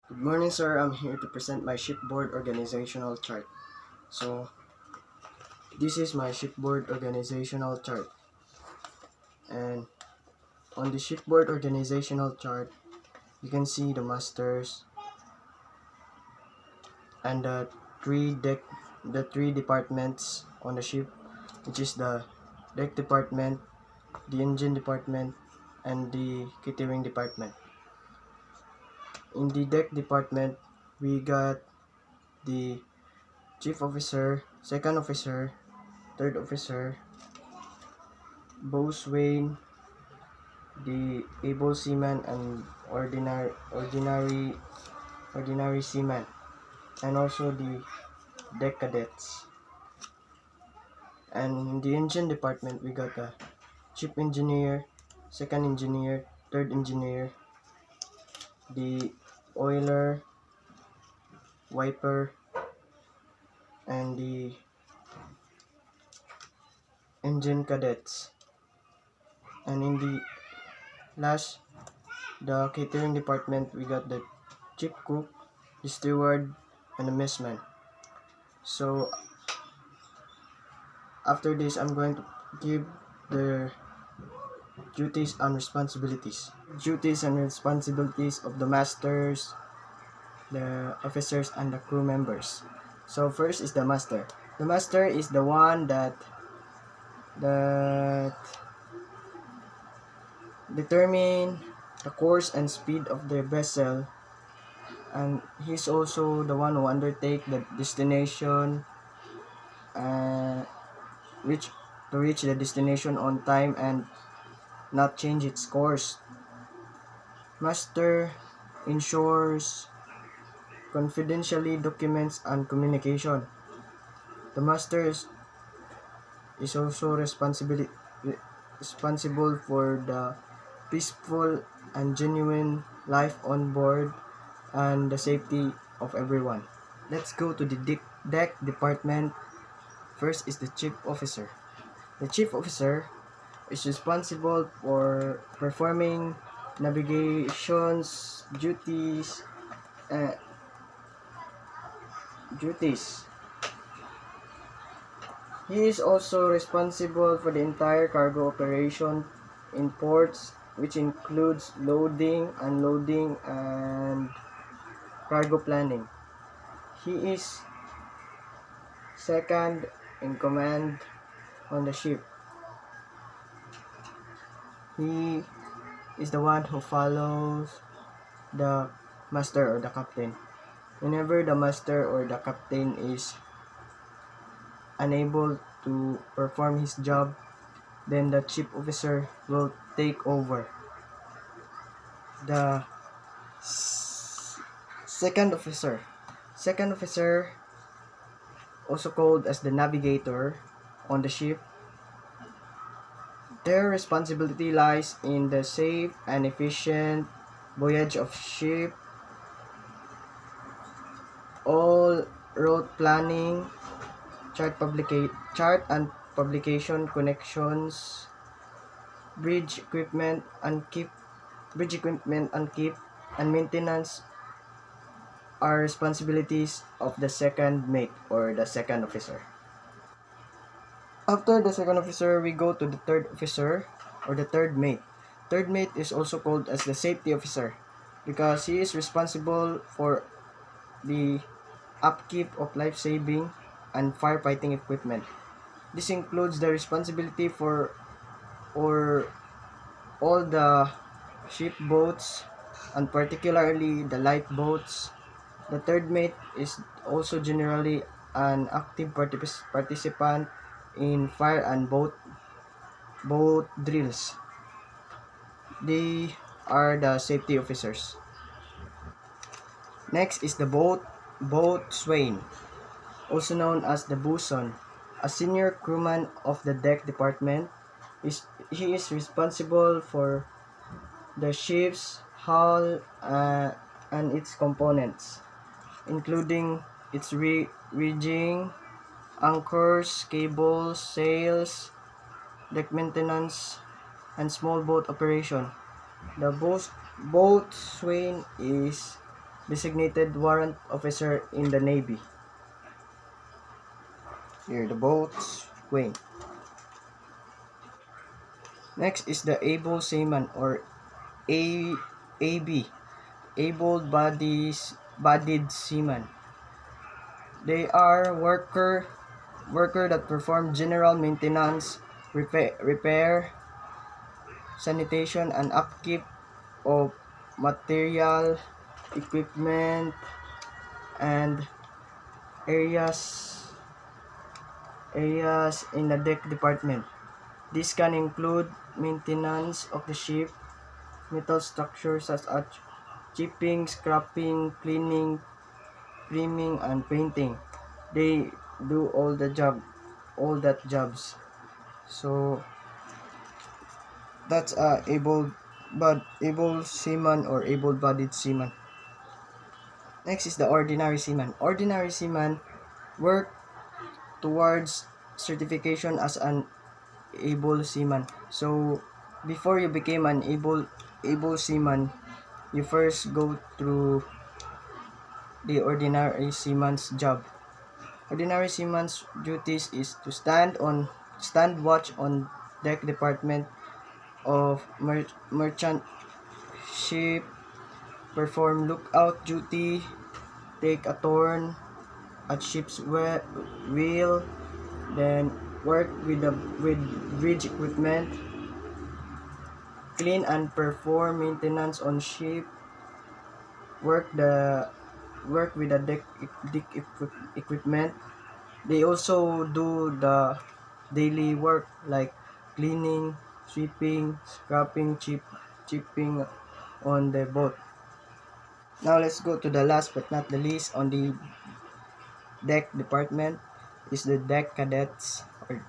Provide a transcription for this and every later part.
Good morning, sir. I'm here to present my shipboard organizational chart. So, this is my shipboard organizational chart. And on the shipboard organizational chart, you can see the masters and the three departments on the ship, which is the deck department, the engine department, and the catering department. In the deck department, we got the chief officer, second officer, third officer, boatswain, the able seaman, and ordinary seaman, and also the deck cadets. And in the engine department, we got the chief engineer, second engineer, third engineer, the oiler, wiper, and the engine cadets. And in the last, the catering department, we got the chief cook, the steward, and the messman. So after this, I'm going to give the duties and responsibilities. Duties and responsibilities of the masters, the officers, and the crew members. So first is the master. The master is the one that determine the course and speed of the vessel, and he's also the one who undertake the destination, uh, reach to reach the destination on time and not change its course. Master ensures confidentially documents and communication. The master is also responsible for the peaceful and genuine life on board and the safety of everyone. Let's go to the deck department. First is the chief officer. The chief officer is responsible for performing navigations uh, duties. He is also responsible for the entire cargo operation in ports, which includes loading, unloading, and cargo planning. He is second in command on the ship. He is the one who follows the master or the captain. Whenever the master or the captain is unable to perform his job, then the chief officer will take over. The second officer. Second officer, also called as the navigator on the ship, their responsibility lies in the safe and efficient voyage of ship, all route planning, chart and publication connections, bridge equipment and keep, and maintenance are responsibilities of the second mate or the second officer. After the second officer, we go to the third officer or the third mate. Third mate is also called as the safety officer because he is responsible for the upkeep of life-saving and firefighting equipment. This includes the responsibility for or all the ship boats, and particularly the light boats. The third mate is also generally an active participant in fire and boat drills. They are the safety officers. Next is the boatswain, also known as the bosun, a senior crewman of the deck department. He is responsible for the ship's hull and its components, including its rigging, anchors, cables, sails, deck maintenance, and small boat operation. The boatswain is designated warrant officer in the Navy. Here the boats wing. Next is the able seaman or AB, able-bodied seaman. They are worker that perform general maintenance, repair, sanitation, and upkeep of material, equipment, and areas in the deck department. This can include maintenance of the ship, metal structures such as chipping, scrapping, cleaning, priming, and painting. They do all that jobs. So that's able seaman or able-bodied seaman. Next is the ordinary seaman. Ordinary seaman work towards certification as an able seaman. So before you became an able seaman, you first go through the ordinary seaman's job. Ordinary seaman's duties is to stand watch on deck department of merchant ship, perform lookout duty, take a turn at ship's wheel, then work with bridge equipment, clean and perform maintenance on ship, work with the deck equipment. They also do the daily work like cleaning, sweeping, scrapping, chipping on the boat. Now let's go to the last but not the least on the deck department is the deck cadets or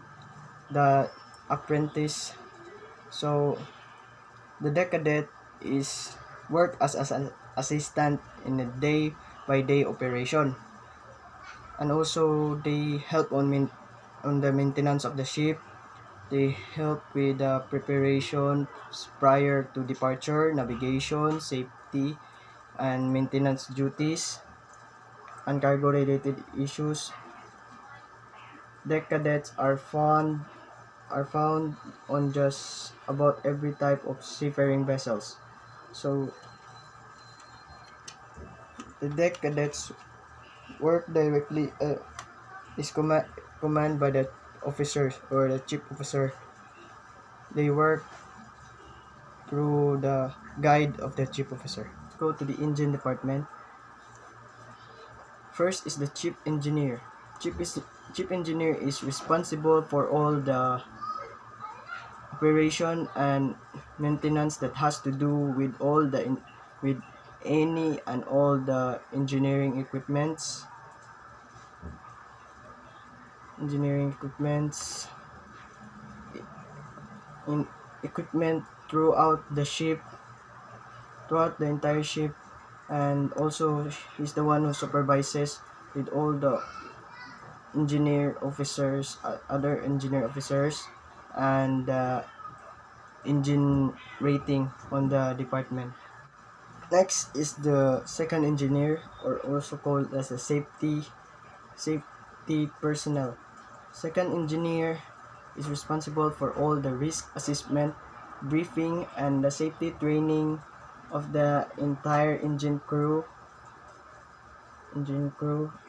the apprentice. So the deck cadet is work as an assistant in a day-by-day operation, and also they help on the maintenance of the ship. They help with the preparation prior to departure, navigation, safety, and maintenance duties, and cargo-related issues. Deck cadets are found on just about every type of seafaring vessels. So the deck cadets work directly is commanded by the officers or the chief officer. They work through the guide of the chief officer. Let's go to the engine department. First is the chief engineer. Chief engineer is responsible for all the operation and maintenance that has to do with with any and all the engineering equipments in equipment throughout the entire ship, and also he's the one who supervises with all the other engineer officers, and engine rating on the department. Next is the second engineer, or also called as a safety personnel. Second engineer is responsible for all the risk assessment, briefing, and the safety training of the entire engine crew,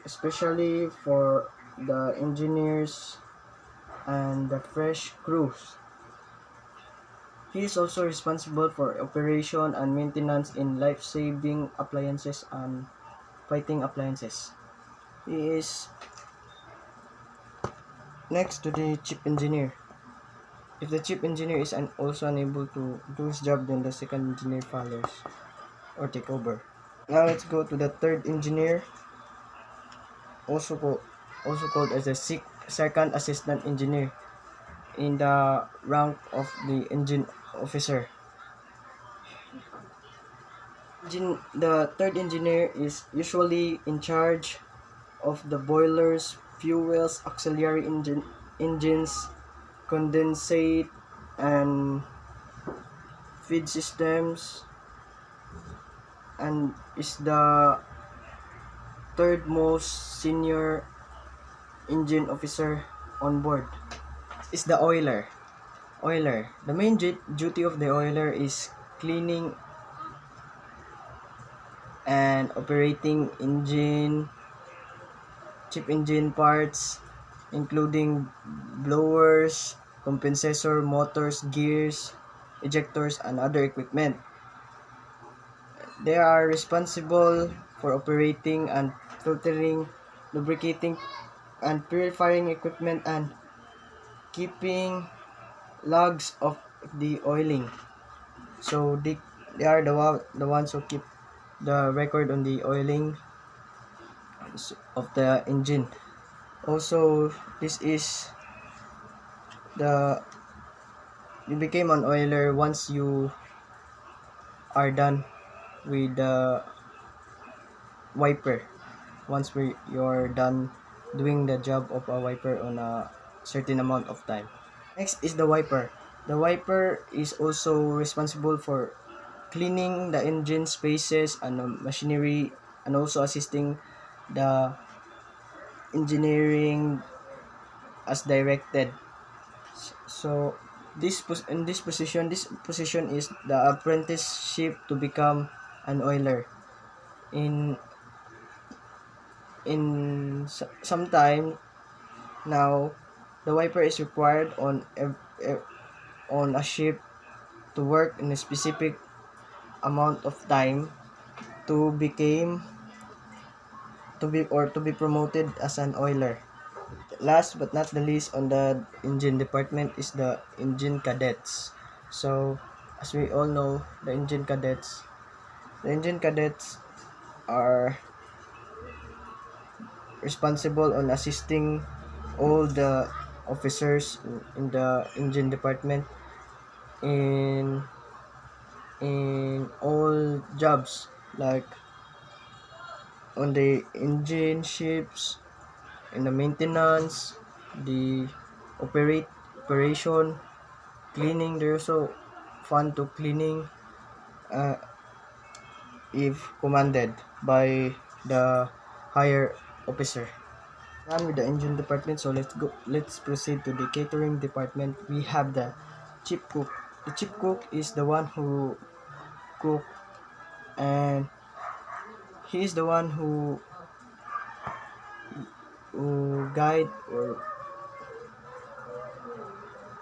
especially for the engineers and the fresh crews. He is also responsible for operation and maintenance in life-saving appliances and fighting appliances. He is next to the chief engineer. If the chief engineer is also unable to do his job, then the second engineer follows or take over. Now let's go to the third engineer, also called as a second assistant engineer in the rank of the engine officer. The third engineer is usually in charge of the boilers, fuels, auxiliary engines, condensate, and feed systems, and is the third most senior engine officer on board is the oiler. The main duty of the oiler is cleaning and operating cheap engine parts, including blowers, compressor, motors, gears, ejectors, and other equipment. They are responsible for operating and filtering, lubricating, and purifying equipment and keeping logs of the oiling. So they are the ones who keep the record on the oiling of the engine. Also, this is the you became an oiler once you are done with the wiper. Once you're done doing the job of a wiper on a certain amount of time. Next is the wiper. The wiper is also responsible for cleaning the engine spaces and machinery, and also assisting the engineering as directed. So this position is the apprenticeship to become an oiler. In some time now, the wiper is required on a ship to work in a specific amount of time to be promoted as an oiler. Last but not the least on the engine department is the engine cadets. So as we all know, the engine cadets are responsible on assisting all the officers in the engine department in all jobs, like on the engine ships, in the maintenance, the operation, cleaning. They're also fun to cleaning uh, if commanded by the higher officer. Done with the engine department, so let's proceed to the catering department. We have the chief cook. The chief cook is the one who cook, and he is the one who guide, or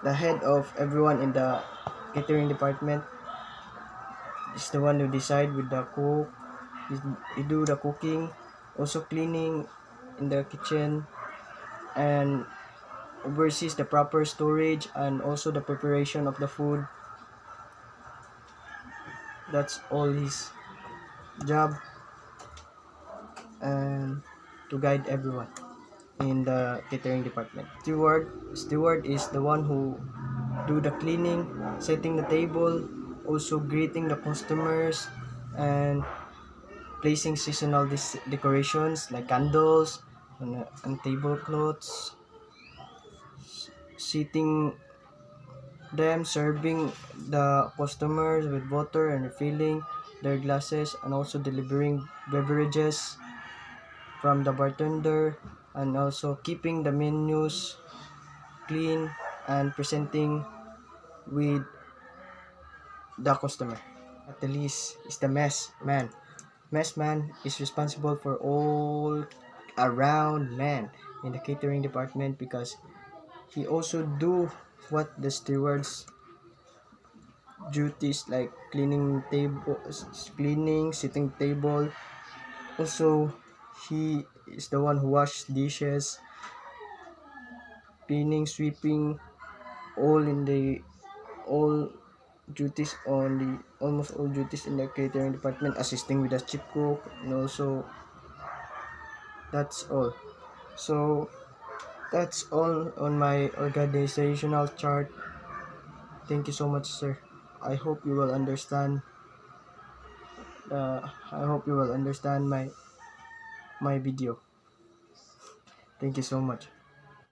the head of everyone in the catering department. Is the one who decide with the cook. He do the cooking, also cleaning in the kitchen, and oversees the proper storage and also the preparation of the food. That's all his job, and to guide everyone in the catering department. Steward is the one who do the cleaning, setting the table, also greeting the customers, and placing seasonal decorations like candles and tablecloths, seating them, serving the customers with water and refilling their glasses, and also delivering beverages from the bartender, and also keeping the menus clean and presenting with the customer. At the least is the mess man. Mess man is responsible for all around man in the catering department, because he also do what the stewards duties, like cleaning, sitting table. Also, he is the one who wash dishes, cleaning, sweeping, all in the all duties on the almost all duties in the catering department, assisting with the chief cook, and also that's all. So that's all on my organizational chart. Thank you so much, sir. I hope you will understand. I hope you will understand my video. Thank you so much.